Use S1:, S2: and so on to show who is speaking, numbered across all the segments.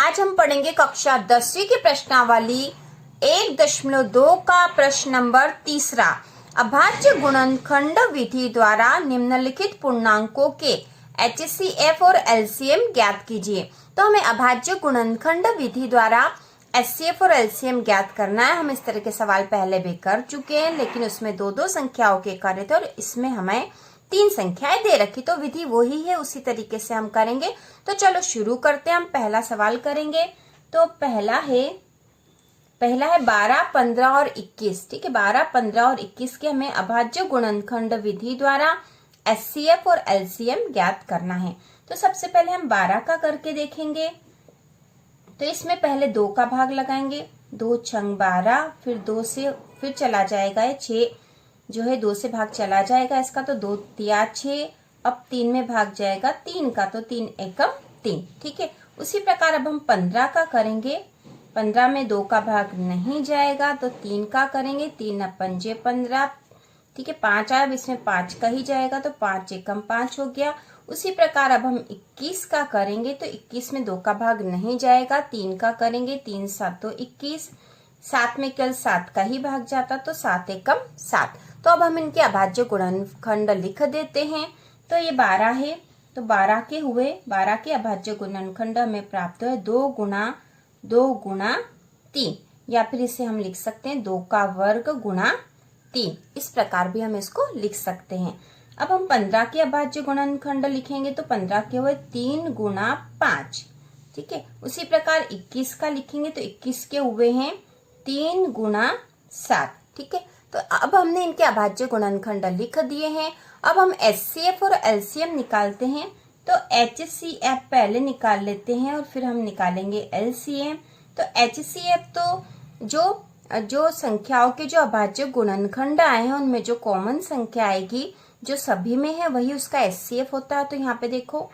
S1: आज हम पढ़ेंगे कक्षा 10वीं की प्रश्नावली 1.2 का प्रश्न नंबर 3। अभाज्य गुणनखंड विधि द्वारा निम्नलिखित पूर्णांकों के HCF और LCM ज्ञात कीजिए। तो हमें अभाज्य गुणनखंड विधि द्वारा HCF और LCM ज्ञात करना है। हम इस तरह के सवाल पहले भी कर चुके हैं, लेकिन उसमें दो संख्याओं के करे थे और इसमें हमें 3 संख्याएं दे रखी, तो विधि वही है, उसी तरीके से हम करेंगे। तो चलो शुरू करते हैं। हम पहला सवाल करेंगे। तो पहला है 12, 15 और 21। ठीक है, 12, 15 और 21 के हमें अभाज्य गुणनखंड विधि द्वारा HCF और LCM ज्ञात करना है। तो सबसे पहले हम 12 का करके देखेंगे। तो इसमें पहले 2 का भाग लगाएंगे। 2 छंग 12, फिर 2 से फिर चला जाएगा 6 जो है 2 से भाग चला जाएगा इसका, तो 2 तिया 6। अब 3 में भाग जाएगा 3 का, तो 3 एकम 3। ठीक है, उसी प्रकार अब हम 15 का करेंगे। 15 में 2 का भाग नहीं जाएगा, तो 3 का करेंगे। 3 पंजे 15। ठीक है, 5 आया, अब इसमें 5 का ही जाएगा, तो 5 एकम 5 हो गया। उसी प्रकार अब हम 21 का करेंगे। तो 21 में 2 का भाग नहीं जाएगा, 3 का करेंगे। 3 7 तो 21। 7 में केवल 7 का ही भाग जाता, तो 7 एकम 7। तो अब हम इनके अभाज्य गुणनखंड लिख देते हैं। तो ये 12 है, तो 12 के अभाज्य गुणनखंड हमें प्राप्त है 2 गुणा 3, या फिर इसे हम लिख सकते हैं 2 का वर्ग गुणा 3। इस प्रकार भी हम इसको लिख सकते हैं। अब हम 15 के अभाज्य गुणनखंड लिखेंगे। तो 15 के हुए 3 गुणा 5। ठीक है, उसी प्रकार 21 का लिखेंगे। तो 21 के हुए हैं 3 गुणा 7। ठीक है, तो अब हमने इनके अभाज्य गुणनखंड लिख दिए हैं। अब हम HCF और LCM निकालते हैं। तो HCF पहले निकाल लेते हैं और फिर हम निकालेंगे LCM। तो HCF तो जो संख्याओं के जो अभाज्य गुणनखंड आए हैं उनमें जो कॉमन संख्या आएगी जो सभी में है वही उसका HCF होता है। तो यहाँ पे देखो,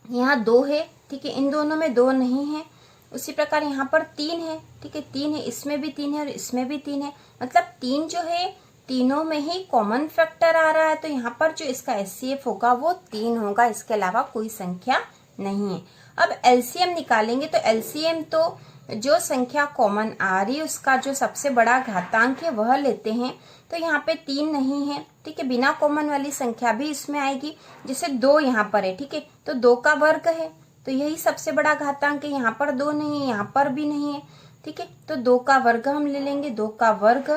S1: यहाँ 2 है। ठीक है, इन दोनों में 2 नहीं है। उसी प्रकार यहाँ पर 3 है। ठीक है, 3 है, इसमें भी 3 है और इसमें भी 3 है। मतलब 3 जो है तीनों में ही कॉमन फैक्टर आ रहा है। तो यहाँ पर जो इसका HCF होगा वो 3 होगा, इसके अलावा कोई संख्या नहीं है। अब LCM निकालेंगे। तो LCM तो जो संख्या कॉमन आ रही है उसका जो सबसे बड़ा घातांक है वह लेते हैं। तो यहाँ पे 3 नहीं है। ठीक है, बिना कॉमन वाली संख्या भी इसमें आएगी, जैसे 2 यहाँ पर है। ठीक है, तो 2 का वर्ग है, तो यही सबसे बड़ा घातांक है। यहाँ पर 2 नहीं है, यहाँ पर भी नहीं है। ठीक है, तो 2 का वर्ग हम ले लेंगे, 2 का वर्ग।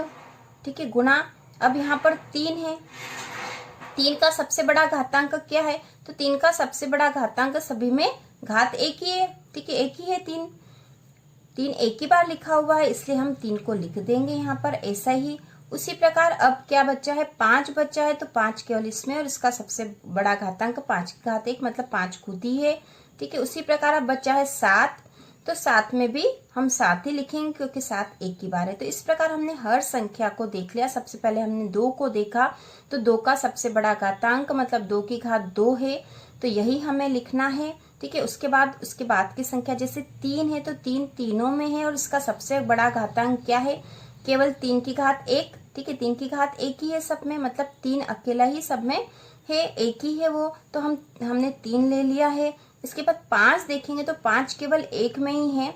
S1: ठीक है, गुणा, अब यहाँ पर 3 है। 3 का सबसे बड़ा घातांक क्या है? तो 3 का सबसे बड़ा घातांक सभी में घात एक ही है। ठीक है, एक ही है। 3 एक ही बार लिखा हुआ है, इसलिए हम 3 को लिख देंगे यहाँ पर ऐसा ही। उसी प्रकार अब क्या बचा है? 5 बचा है। तो 5 केवल इसमें और इसका सबसे बड़ा घातांक 5 की घात 1, मतलब 5 खुद ही है। ठीक है, उसी प्रकार अब बचा है 7। तो 7 में भी हम 7 ही लिखेंगे क्योंकि 7 एक ही बार है। तो इस प्रकार हमने हर संख्या को देख लिया। सबसे पहले हमने 2 को देखा। तो 2 का सबसे बड़ा घातांक मतलब 2 की घात 2 है, तो यही हमें लिखना है। ठीक है, उसके बाद की संख्या जैसे 3 है, तो 3 तीनों में है और इसका सबसे बड़ा घातांक क्या है? केवल 3 की घात 1। ठीक है, 3 की घात 1 ही है सब में, मतलब 3 अकेला ही सब में है, एक ही है वो। तो हमने 3 ले लिया है। इसके बाद 5 देखेंगे। तो 5 केवल 1 में ही है,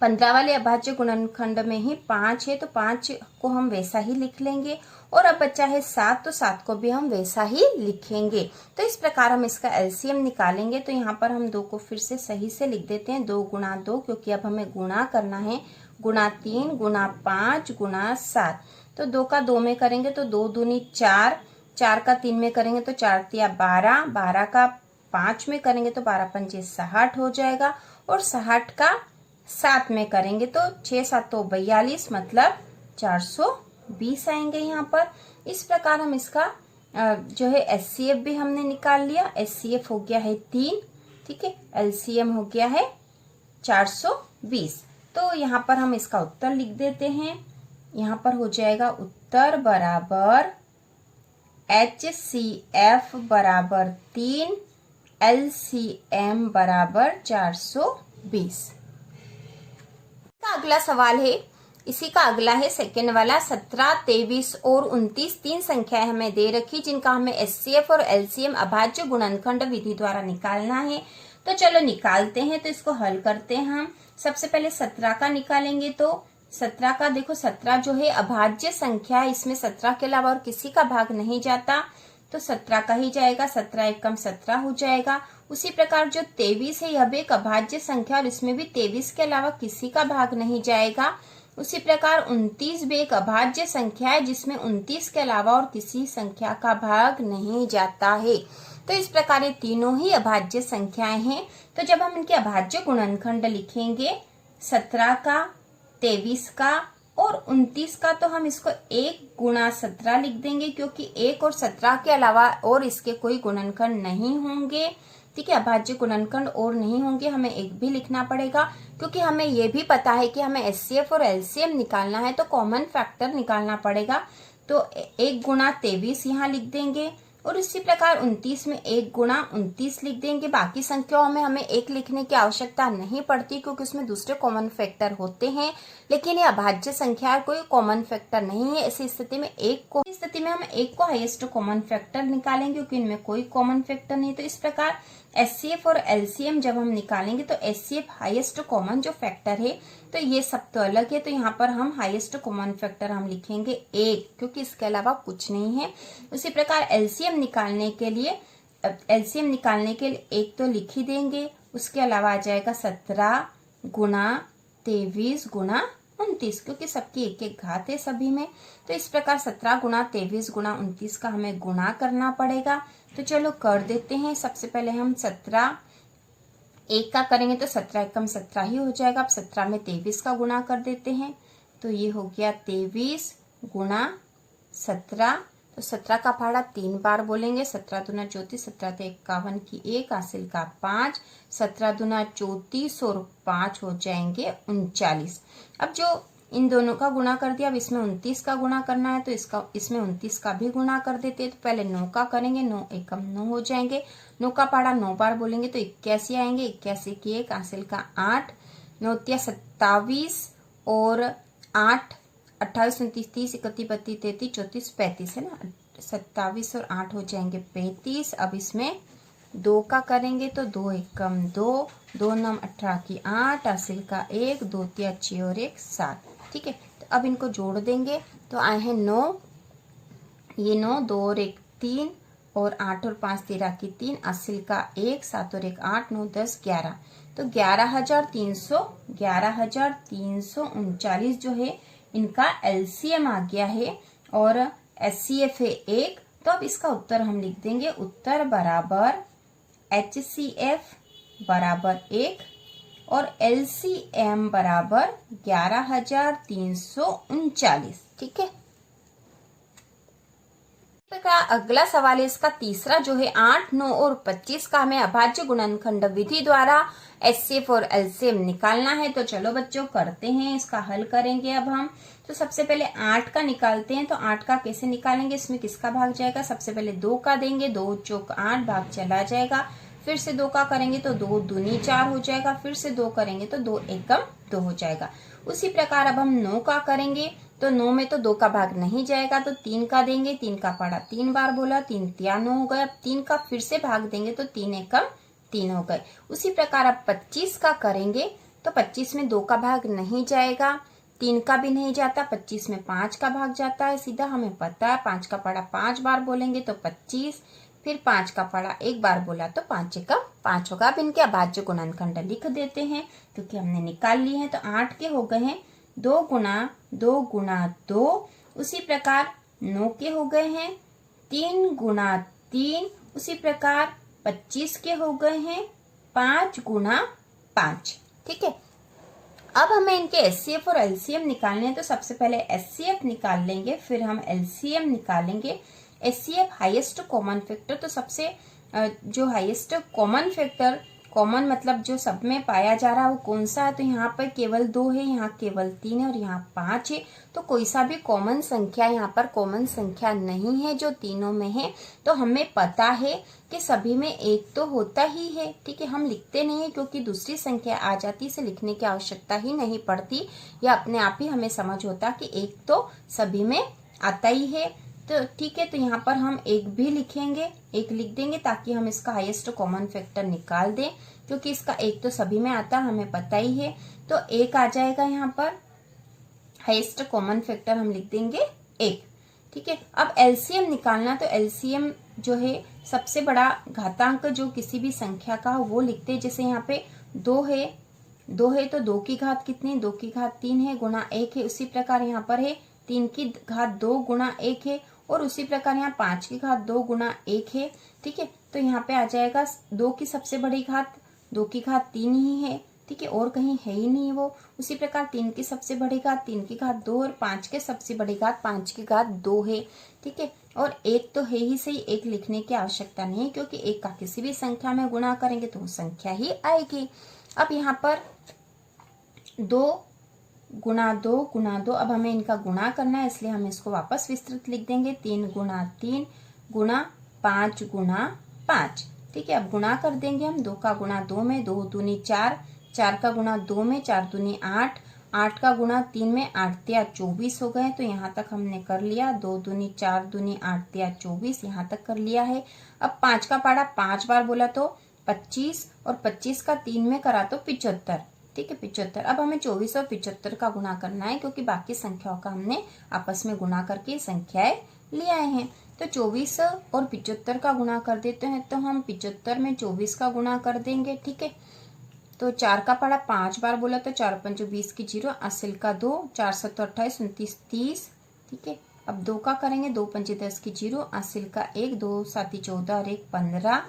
S1: 15 वाले अभाज्य गुणनखंड में ही 5 है, तो 5 को हम वैसा ही लिख लेंगे। और अब बचा है 7, तो 7 को भी हम वैसा ही लिखेंगे। तो इस प्रकार हम इसका LCM निकालेंगे। तो यहाँ पर हम 2 को फिर से सही से लिख देते हैं, 2 गुणा 2, क्योंकि अब हमें गुणा करना है। गुणा 3 गुणा 5 गुणा 7। तो 2 का 2 में करेंगे तो 2 दूनी 4, 4 का 3 में करेंगे तो 4 तिया 12, 12 का 5 में करेंगे तो 12 पंजे 60 हो जाएगा, और 60 का 7 में करेंगे तो 6 7 तो 42, मतलब 420 आएंगे यहाँ पर। इस प्रकार हम इसका जो है HCF भी हमने निकाल लिया। HCF हो गया है 3। ठीक है, LCM हो गया है 420। तो यहाँ पर हम इसका उत्तर लिख देते हैं। यहाँ पर हो जाएगा उत्तर बराबर HCF बराबर 3, LCM बराबर 420। अगला सवाल है, इसी का अगला है सेकंड वाला। 17, 23 और 29 3 संख्याएं हमें दे रखी जिनका हमें HCF और LCM अभाज्य गुणनखंड विधि द्वारा निकालना है। तो चलो निकालते हैं, तो इसको हल करते हैं हम। सबसे पहले 17 का निकालेंगे, तो 17 का देखो 17 जो है अभाज्य संख्या है, इसमें 17 के अलावा और किसी का भाग नहीं जाता, तो 17 का ही जाएगा। 17 एकम 17 हो जाएगा। उसी प्रकार जो 23 है यह भी एक अभाज्य संख्या और इसमें भी 23 के अलावा किसी का भाग नहीं जाएगा। उसी प्रकार 29 भी एक अभाज्य संख्या है जिसमें 29 के अलावा और किसी संख्या का भाग नहीं जाता है। तो इस प्रकार ये तीनों ही अभाज्य संख्याएं हैं। तो जब हम इनके अभाज्य गुणनखंड लिखेंगे 17 का, 23 का और 29 का, तो हम इसको 1 गुणा 17 लिख देंगे, क्योंकि 1 और 17 के अलावा और इसके कोई गुणनखंड नहीं होंगे। ठीक है, अभाज्य गुणनखंड और नहीं होंगे, हमें 1 भी लिखना पड़ेगा, क्योंकि हमें ये भी पता है कि हमें एचसीएफ और एलसीएम निकालना है, तो कॉमन फैक्टर निकालना पड़ेगा। तो 1 गुणा 23 यहाँ लिख देंगे और इसी प्रकार 29 में 1 गुणा 29 लिख देंगे। बाकी संख्याओं में हमें 1 लिखने की आवश्यकता नहीं पड़ती, क्योंकि उसमें दूसरे कॉमन फैक्टर होते हैं, लेकिन ये अभाज्य संख्या कोई कॉमन फैक्टर नहीं है। ऐसी स्थिति में हम 1 को हाईएस्ट कॉमन फैक्टर निकालेंगे, क्योंकि इनमें कोई कॉमन फैक्टर नहीं। तो इस प्रकार एचसीएफ और एलसीएम जब हम निकालेंगे तो एचसीएफ हाईएस्ट कॉमन जो फैक्टर है, तो ये सब तो अलग है, तो यहाँ पर हम हाईएस्ट कॉमन फैक्टर हम लिखेंगे 1, क्योंकि इसके अलावा कुछ नहीं है। उसी प्रकार एलसीएम निकालने के लिए 1 तो लिख ही देंगे, उसके अलावा आ जाएगा 17 गुणा 23 गुणा 29, क्योंकि सबकी 1 घात है सभी में। तो इस प्रकार 17 गुणा 23 गुणा 29 का हमें गुणा करना पड़ेगा। तो चलो कर देते हैं। सबसे पहले हम 17 1 का करेंगे तो 17 एकम 17 ही हो जाएगा। अब 17 में 23 का गुणा कर देते हैं, तो ये हो गया 23 गुणा 17। तो 17 का पहाड़ा 3 बार बोलेंगे। 17 दूना 34, 17 ते 51 की 1, हासिल का 5, 17 दूना 34 और 5 हो जाएंगे 39। अब जो इन दोनों का गुणा कर दिया, अब इसमें 29 का गुणा करना है, तो इसमें 29 का भी गुणा कर देते हैं। तो पहले 9 का करेंगे, 9 एकम 9 हो जाएंगे। 9 का पहाड़ा 9 बार बोलेंगे तो 81 आएंगे। 81 की 1, हासिल का 8, 9 तिया 27 और 8 28 29 30 31 32 33 34 35 है ना, 27 और 8 हो जाएंगे 35। अब इसमें 2 का करेंगे तो 2 एकम 2, 2 9 18 की 8, हासिल का 1, 2 तिया 6 और 1 7। ठीक है, तो अब इनको जोड़ देंगे तो आए हैं 9, ये 9, 2 और 1 3 और 8 और 5 13 की 3, हासिल का 1, 7 और 1 8, 9 10 11। तो 11,339 जो है इनका एलसीएम आ गया है और एचसीएफ है 1। तो अब इसका उत्तर हम लिख देंगे, उत्तर बराबर एचसीएफ बराबर 1 और एलसीएम बराबर 11,339। ठीक है, अगला सवाल है इसका तीसरा जो है 8, 9 और 25 का हमें अभाज्य गुणनखंड विधि द्वारा एचसीएफ और एलसीएम निकालना है। तो चलो बच्चों करते हैं, इसका हल करेंगे अब हम। तो सबसे पहले 8 का निकालते हैं। तो 8 का कैसे निकालेंगे, इसमें किसका भाग जाएगा, सबसे पहले 2 का देंगे, 2 चौक 8 भाग चला जाएगा। फिर से 2 का करेंगे तो 2 दूनी 4 हो जाएगा। फिर से 2 करेंगे तो 2 एकम 2 हो जाएगा। उसी प्रकार अब हम 9 का करेंगे तो 9 में तो 2 का भाग नहीं जाएगा, तो 3 का देंगे। 3 का पढ़ा 3 बार बोला, 3 तिया 9 हो गए। अब 3 का फिर से भाग देंगे तो 3 एकम 3 हो गए। उसी प्रकार अब 25 का करेंगे तो 25 में 2 का भाग नहीं जाएगा, 3 का भी नहीं जाता। 25 में 5 का भाग जाता है सीधा, हमें पता है। 5 का पढ़ा 5 बार बोलेंगे तो 25, फिर 5 का पढ़ा 1 बार बोला तो 5 एकम 5 होगा। अब इनके अभाज्य गुणनखंड लिख देते हैं, क्योंकि हमने निकाल लिए हैं। तो 8 के हो गए हैं 2 गुणा 2 गुणा 2। उसी प्रकार 9 के हो गए हैं 3 गुणा 3। उसी प्रकार 25 के हो गए हैं 5 गुणा 5। ठीक है, अब हमें इनके एचसीएफ और एलसीएम निकालने हैं। तो सबसे पहले एचसीएफ निकाल लेंगे, फिर हम एलसीएम निकालेंगे। एचसीएफ हाईएस्ट कॉमन फैक्टर, तो सबसे जो हाईएस्ट कॉमन फैक्टर, कॉमन मतलब जो सब में पाया जा रहा है वो कौन सा है, तो यहाँ पर केवल 2 है, यहाँ केवल 3 है और यहाँ 5 है। तो कोई सा भी कॉमन संख्या यहाँ पर कॉमन संख्या नहीं है जो तीनों में है। तो हमें पता है कि सभी में 1 तो होता ही है। ठीक है, हम लिखते नहीं है क्योंकि दूसरी संख्या आ जाती, इसे लिखने की आवश्यकता ही नहीं पड़ती, या अपने आप ही हमें समझ होता कि 1 तो सभी में आता ही है। तो ठीक है, तो यहाँ पर हम 1 भी लिखेंगे, 1 लिख देंगे ताकि हम इसका हाईएस्ट कॉमन फैक्टर निकाल दें। क्योंकि इसका एक तो सभी में आता हमें पता ही है, तो एक आ जाएगा यहाँ पर। हाईएस्ट कॉमन फैक्टर हम लिख देंगे एक। ठीक है, अब एलसीएम निकालना, तो एलसीएम जो है सबसे बड़ा घातांक जो किसी भी संख्या का वो लिखते हैं। जैसे यहाँ पे 2 है तो 2 की घात कितनी, 2 की घात 3 है गुणा 1 है। उसी प्रकार यहाँ पर है 3 की घात 2 गुणा 1 है, और उसी प्रकार यहाँ 5 की घात 2 गुणा 1 है। ठीक है, तो यहाँ पे आ जाएगा 2 की सबसे बड़ी घात 2 की घात 3 ही है। ठीक है, और कहीं है ही नहीं वो। उसी प्रकार 3 की सबसे बड़ी घात 3 की घात 2, और 5 के सबसे बड़ी घात 5 की घात 2 है। ठीक है, और एक तो है ही सही, एक लिखने की आवश्यकता नहीं है, क्योंकि एक का किसी भी संख्या में गुणा करेंगे तो वो संख्या ही आएगी। अब यहाँ पर 2 गुणा 2 गुणा 2, अब हमें इनका गुणा करना है, इसलिए हम इसको वापस विस्तृत लिख देंगे। 3 गुणा 3 गुणा 5 गुणा 5। ठीक है, अब गुणा कर देंगे हम। 2 का गुणा 2 में 2 दूनी 4, 4 का गुणा 2 में 4 दूनी 8, 8 का गुणा 3 में 8 तिया 24 हो गए। तो यहाँ तक हमने कर लिया। 2 दूनी 4 दूनी 8 तिया 24, यहाँ तक कर लिया है। अब 5 का पाड़ा 5 बार बोला तो 25, और 25 का 3 में करा तो 75। ठीक है, 75। अब हमें 24 और 75 का गुणा करना है, क्योंकि बाकी संख्याओं का हमने आपस में गुणा करके संख्याएं ले आए हैं। तो 24 और 75 का गुणा कर देते हैं, तो हम 75 में 24 का गुणा कर देंगे। ठीक है, तो 4 का पड़ा 5 बार बोला तो 4 पंचो 20 की 0, असिल का 2, 4 7 28 29 30। ठीक है, अब 2 का करेंगे, 2 पंचे 10 की 0, असिल का 1, 2 7 14 और 1 15।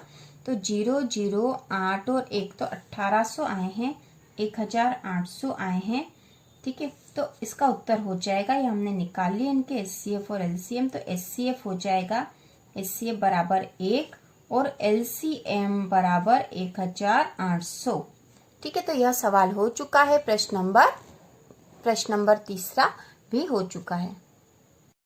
S1: तो 0 0 8 और 1 तो 1800 आए हैं, 1800 आए हैं। ठीक है, तो इसका उत्तर हो जाएगा, ये हमने निकाल लिया इनके एचसीएफ और एलसीएम। तो एचसीएफ हो जाएगा, एचसीएफ बराबर 1 और एलसीएम बराबर 1800। ठीक है, तो यह सवाल हो चुका है। प्रश्न नंबर 3 भी हो चुका है।